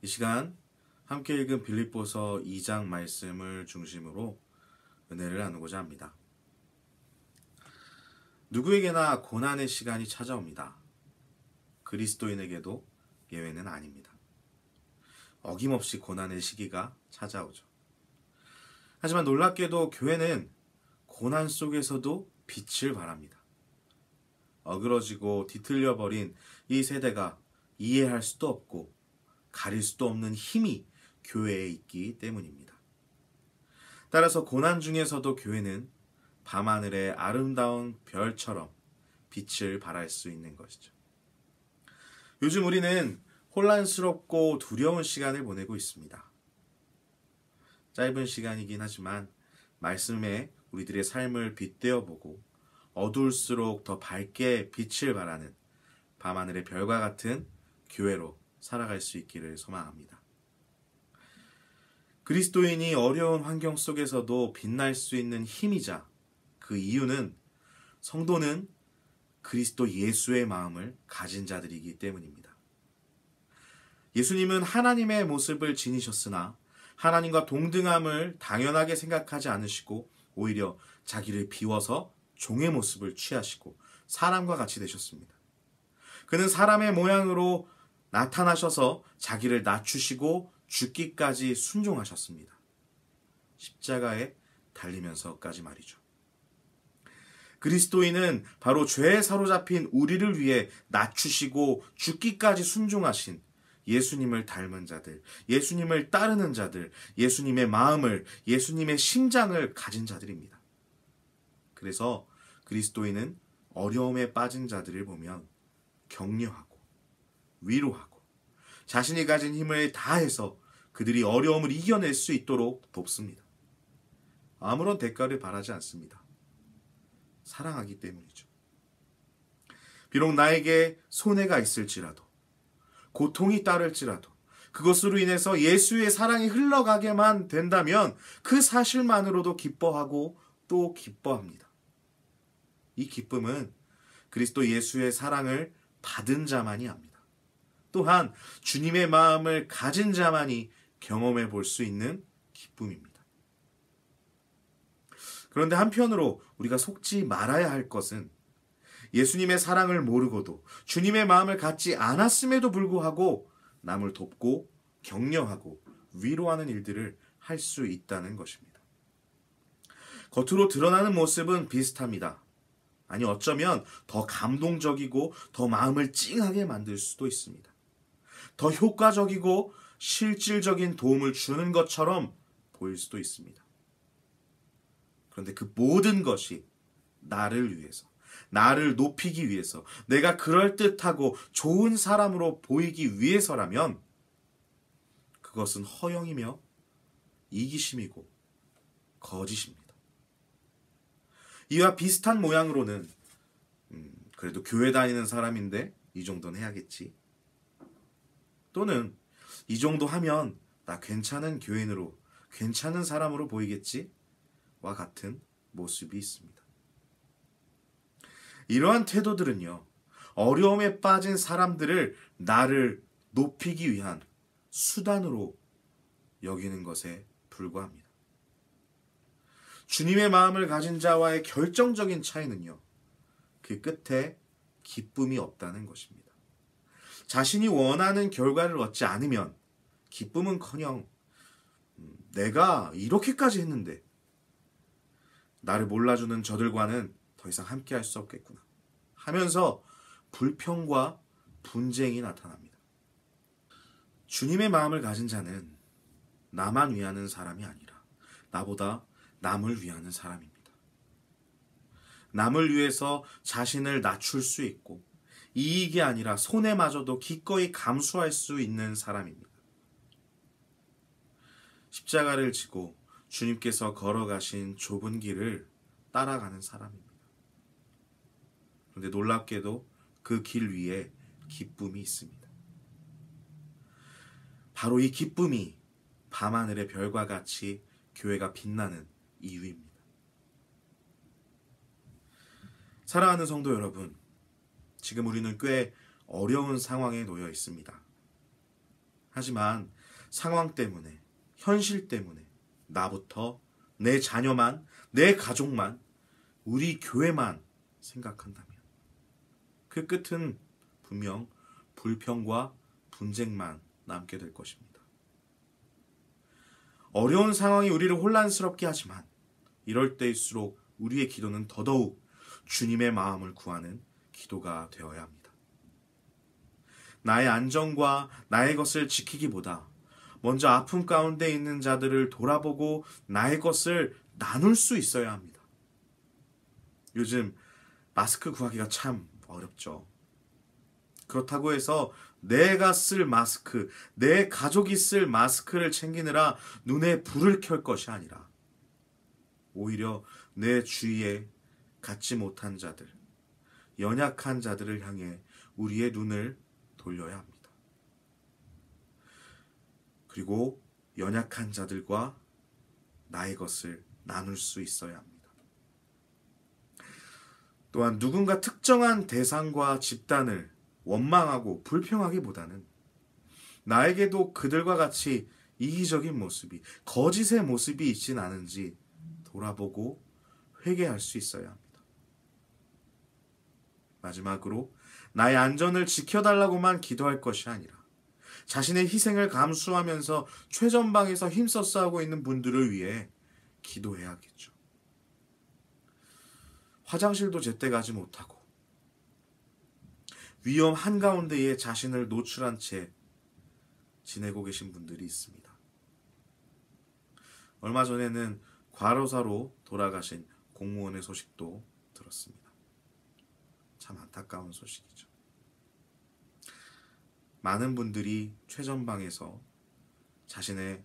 이 시간 함께 읽은 빌립보서 2장 말씀을 중심으로 은혜를 나누고자 합니다. 누구에게나 고난의 시간이 찾아옵니다. 그리스도인에게도 예외는 아닙니다. 어김없이 고난의 시기가 찾아오죠. 하지만 놀랍게도 교회는 고난 속에서도 빛을 발합니다. 어그러지고 뒤틀려버린 이 세대가 이해할 수도 없고 가릴 수도 없는 힘이 교회에 있기 때문입니다. 따라서 고난 중에서도 교회는 밤하늘의 아름다운 별처럼 빛을 발할 수 있는 것이죠. 요즘 우리는 혼란스럽고 두려운 시간을 보내고 있습니다. 짧은 시간이긴 하지만 말씀에 우리들의 삶을 빗대어 보고 어두울수록 더 밝게 빛을 발하는 밤하늘의 별과 같은 교회로 살아갈 수 있기를 소망합니다. 그리스도인이 어려운 환경 속에서도 빛날 수 있는 힘이자 그 이유는 성도는 그리스도 예수의 마음을 가진 자들이기 때문입니다. 예수님은 하나님의 모습을 지니셨으나 하나님과 동등함을 당연하게 생각하지 않으시고 오히려 자기를 비워서 종의 모습을 취하시고 사람과 같이 되셨습니다. 그는 사람의 모양으로 나타나셔서 자기를 낮추시고 죽기까지 순종하셨습니다. 십자가에 달리면서까지 말이죠. 그리스도인은 바로 죄에 사로잡힌 우리를 위해 낮추시고 죽기까지 순종하신 예수님을 닮은 자들, 예수님을 따르는 자들, 예수님의 마음을, 예수님의 심장을 가진 자들입니다. 그래서 그리스도인은 어려움에 빠진 자들을 보면 격려하고 위로하고 자신이 가진 힘을 다해서 그들이 어려움을 이겨낼 수 있도록 돕습니다. 아무런 대가를 바라지 않습니다. 사랑하기 때문이죠. 비록 나에게 손해가 있을지라도 고통이 따를지라도 그것으로 인해서 예수의 사랑이 흘러가게만 된다면 그 사실만으로도 기뻐하고 또 기뻐합니다. 이 기쁨은 그리스도 예수의 사랑을 받은 자만이 합니다. 또한 주님의 마음을 가진 자만이 경험해 볼 수 있는 기쁨입니다. 그런데 한편으로 우리가 속지 말아야 할 것은 예수님의 사랑을 모르고도 주님의 마음을 갖지 않았음에도 불구하고 남을 돕고 격려하고 위로하는 일들을 할 수 있다는 것입니다. 겉으로 드러나는 모습은 비슷합니다. 아니 어쩌면 더 감동적이고 더 마음을 찡하게 만들 수도 있습니다. 더 효과적이고 실질적인 도움을 주는 것처럼 보일 수도 있습니다. 그런데 그 모든 것이 나를 위해서, 나를 높이기 위해서, 내가 그럴듯하고 좋은 사람으로 보이기 위해서라면 그것은 허영이며 이기심이고 거짓입니다. 이와 비슷한 모양으로는 그래도 교회 다니는 사람인데 이 정도는 해야겠지. 또는 이 정도 하면 나 괜찮은 교인으로, 괜찮은 사람으로 보이겠지? 와 같은 모습이 있습니다. 이러한 태도들은요, 어려움에 빠진 사람들을 나를 높이기 위한 수단으로 여기는 것에 불과합니다. 주님의 마음을 가진 자와의 결정적인 차이는요, 그 끝에 기쁨이 없다는 것입니다. 자신이 원하는 결과를 얻지 않으면 기쁨은커녕 내가 이렇게까지 했는데 나를 몰라주는 저들과는 더 이상 함께 할 수 없겠구나 하면서 불평과 분쟁이 나타납니다. 주님의 마음을 가진 자는 나만 위하는 사람이 아니라 나보다 남을 위하는 사람입니다. 남을 위해서 자신을 낮출 수 있고 이익이 아니라 손해마저도 기꺼이 감수할 수 있는 사람입니다. 십자가를 지고 주님께서 걸어가신 좁은 길을 따라가는 사람입니다. 그런데 놀랍게도 그 길 위에 기쁨이 있습니다. 바로 이 기쁨이 밤하늘의 별과 같이 교회가 빛나는 이유입니다. 사랑하는 성도 여러분, 지금 우리는 꽤 어려운 상황에 놓여 있습니다. 하지만 상황 때문에, 현실 때문에 나부터, 내 자녀만, 내 가족만, 우리 교회만 생각한다면 그 끝은 분명 불평과 분쟁만 남게 될 것입니다. 어려운 상황이 우리를 혼란스럽게 하지만 이럴 때일수록 우리의 기도는 더더욱 주님의 마음을 구하는 기도가 되어야 합니다. 나의 안전과 나의 것을 지키기보다 먼저 아픔 가운데 있는 자들을 돌아보고 나의 것을 나눌 수 있어야 합니다. 요즘 마스크 구하기가 참 어렵죠. 그렇다고 해서 내가 쓸 마스크, 내 가족이 쓸 마스크를 챙기느라 눈에 불을 켤 것이 아니라 오히려 내 주위에 갖지 못한 자들, 연약한 자들을 향해 우리의 눈을 돌려야 합니다. 그리고 연약한 자들과 나의 것을 나눌 수 있어야 합니다. 또한 누군가 특정한 대상과 집단을 원망하고 불평하기보다는 나에게도 그들과 같이 이기적인 모습이, 거짓의 모습이 있진 않은지 돌아보고 회개할 수 있어야 합니다. 마지막으로 나의 안전을 지켜달라고만 기도할 것이 아니라 자신의 희생을 감수하면서 최전방에서 힘써 싸우고 있는 분들을 위해 기도해야겠죠. 화장실도 제때 가지 못하고 위험 한가운데에 자신을 노출한 채 지내고 계신 분들이 있습니다. 얼마 전에는 과로사로 돌아가신 공무원의 소식도 들었습니다. 참 안타까운 소식이죠. 많은 분들이 최전방에서 자신의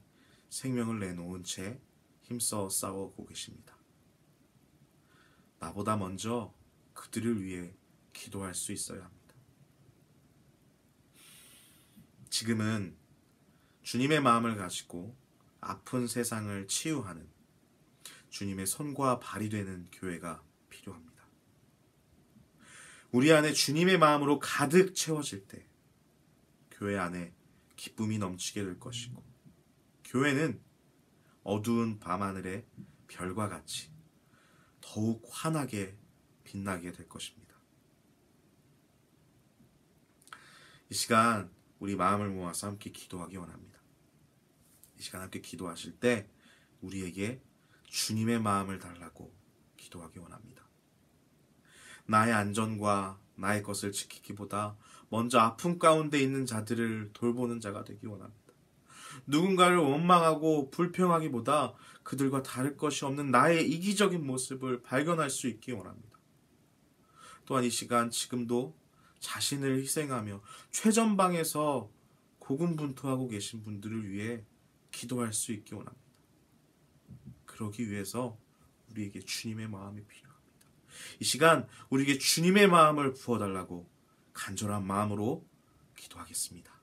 생명을 내놓은 채 힘써 싸우고 계십니다. 나보다 먼저 그들을 위해 기도할 수 있어야 합니다. 지금은 주님의 마음을 가지고 아픈 세상을 치유하는 주님의 손과 발이 되는 교회가 필요합니다. 우리 안에 주님의 마음으로 가득 채워질 때 교회 안에 기쁨이 넘치게 될 것이고, 교회는 어두운 밤하늘의 별과 같이 더욱 환하게 빛나게 될 것입니다. 이 시간 우리 마음을 모아서 함께 기도하기 원합니다. 이 시간 함께 기도하실 때 우리에게 주님의 마음을 달라고 기도하기 원합니다. 나의 안전과 나의 것을 지키기보다 먼저 아픔 가운데 있는 자들을 돌보는 자가 되기 원합니다. 누군가를 원망하고 불평하기보다 그들과 다를 것이 없는 나의 이기적인 모습을 발견할 수 있기 원합니다. 또한 이 시간 지금도 자신을 희생하며 최전방에서 고군분투하고 계신 분들을 위해 기도할 수 있기 원합니다. 그러기 위해서 우리에게 주님의 마음이 필요합니다. 이 시간 우리에게 주님의 마음을 부어달라고 간절한 마음으로 기도하겠습니다.